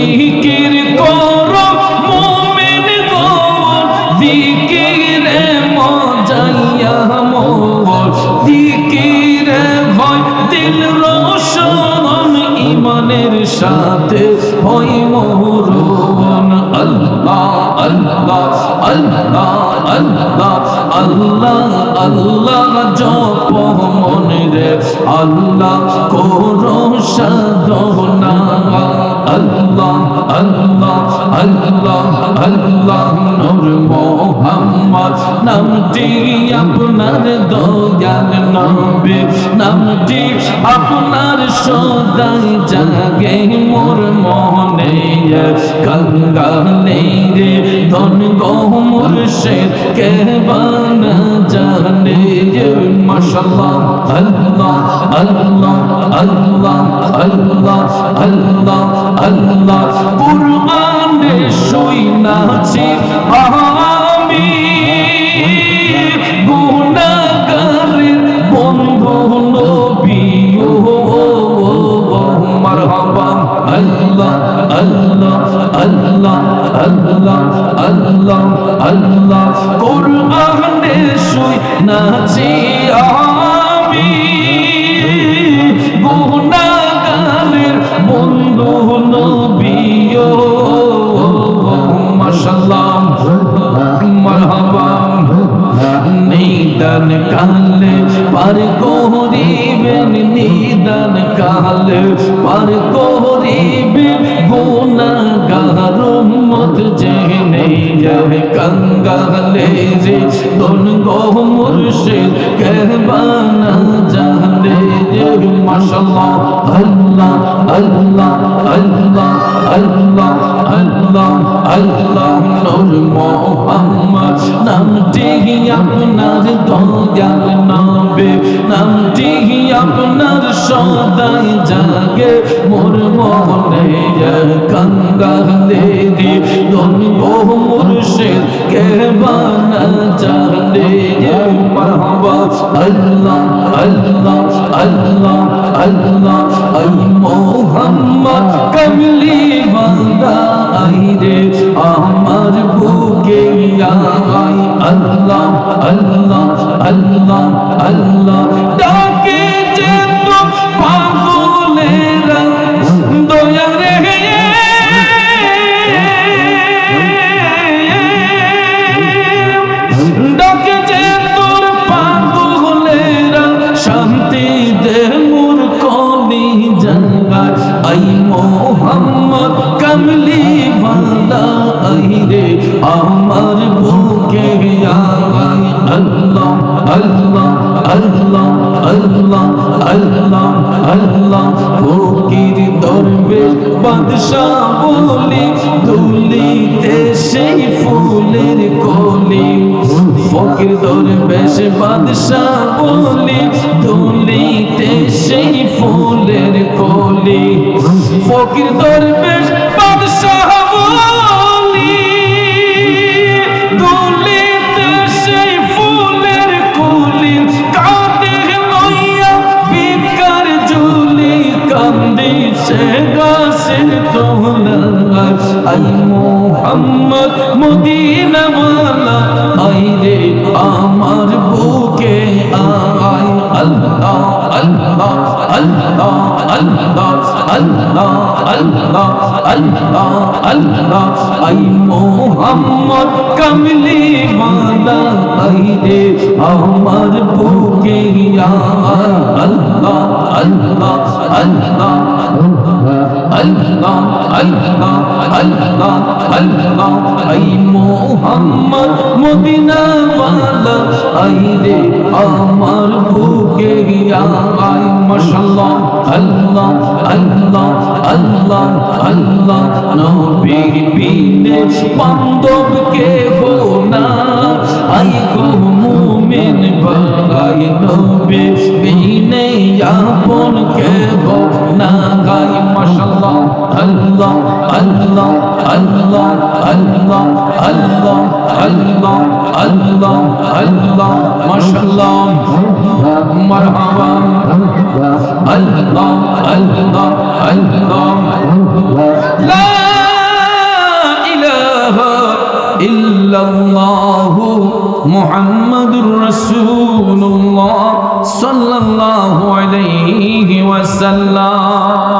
জিকির করো মুমিন গো জিকিরে মজাইয়া মোর জিকিরে হয় দিল রোশন ইমানের সাথে হয় মোরন আল্লাহ আল্লাহ আল্লাহ আল্লাহ আল্লাহ আল্লাহ জপ মনে রে আল্লাহ করো সাধনা আল্লাহ আল্লাহ আল্লাহ আল্লাহ নূর মোহাম্মদ নামটি আপনার দয়াল নবী নামটি আপনার সদাই জাগে মোর মনে কাঙ্গালে রে ধন গো মুর্শিদ কে বানা জানে মাশাআল্লাহ আল্লাহ আল্লাহ আল্লাহ আল্লাহ আল্লাহ আল্লাহ কুরআনে শুনাছি আমি গুনাহগারের বন্ধু নবী ও মারহাবা আল্লাহ আল্লাহ আল্লাহ আল্লাহ আল্লাহ আল্লাহ কুরআনে শুনাছি আমি গুনাহগারের বন্ধু নবী ও মাশাআল্লাহ মারহাবা নিদান কালে পার করিবেন নিদান কালে পার করিবেন গুনাহগার উম্মত জেনে যাবে কাঙ্গালে রে দন গো মুর্শিদ কে বানা জানে মাশাআল্লাহ আল্লাহ আল্লাহ আল্লাহ আল্লাহ আল্লাহ আল্লাহ নূর মোহাম্মদ নামটি আপনার দয়াল নবী নামটি আপনার সদাই জাগে মোর মনে কাঙ্গালে রে দন গো মুর্শিদ কে বানা জানে মারহাবা আল্লাহ আল্লাহ আল্লাহ আল্লাহ আই মোহাম্মদ কমলি বান্দা আই রে আমার বুকে আই আল্লাহ আল্লাহ আল্লাহ আল্লাহ ডাকে যে তো পাগলেরা দয়া রে ডাকে যে তোর পাগলেরা শান্তি দে মোর কলি জায়গায় আই মোহাম্মদ কমলি বান্দা আই রে আমার বুকে আই আল্লাহ আল্লাহ আল্লাহ আল্লাহ আল্লাহ আল্লাহ ফকির দরবেশ বাদশা বলি দুলিতে সেই ফুলের কলি ফকির দরবেশ বাদশা বলি দুলিতে সেই ফুলের কলি ফকির দরবেশ বাদশা বলি দুলিতে সেই ফুলের কলি কাঁদে লইয়া বিকার ঝুলি কান্দিছে গাছের তোলা আই মোহাম্মদ মদিনাওয়ালা আই রে আমার বুকে আই আল্লাহ আল্লাহ আল্লাহ আল্লাহ আল্লাহ আল্লাহ আল্লাহ আল্লাহ আই মোহাম্মদ কমলি বান্দা আই রে আমার বুকে আল্লাহ আল্লাহ আল্লাহ আল্লাহ আল্লাহ আল্লাহ আল্লাহ আই মোহাম্মদ মদিনাওয়ালা আই রে আমার বুকে আই মাশাআল্লাহ আল্লাহ আল্লাহ আল্লাহ আল্লাহ নবী বিনে বান্ধব কে হো না আই গো মুমিন ভাই নবী বিনে আপন কে হো না গাই মাশাআল্লাহ আল্লাহ আল্লাহ আল্লাহ আল্লাহ আল্লাহ আল্লাহ আল্লাহ আল্লাহ মাশাআল্লাহ মারহাবা আল্লাহ আল্লাহ আল্লাহ লা ইল্লাল্লাহু মুহাম্মাদুর রাসূলুল্লাহ সাল্লাল্লাহু আলাইহি ওয়াসাল্লাম।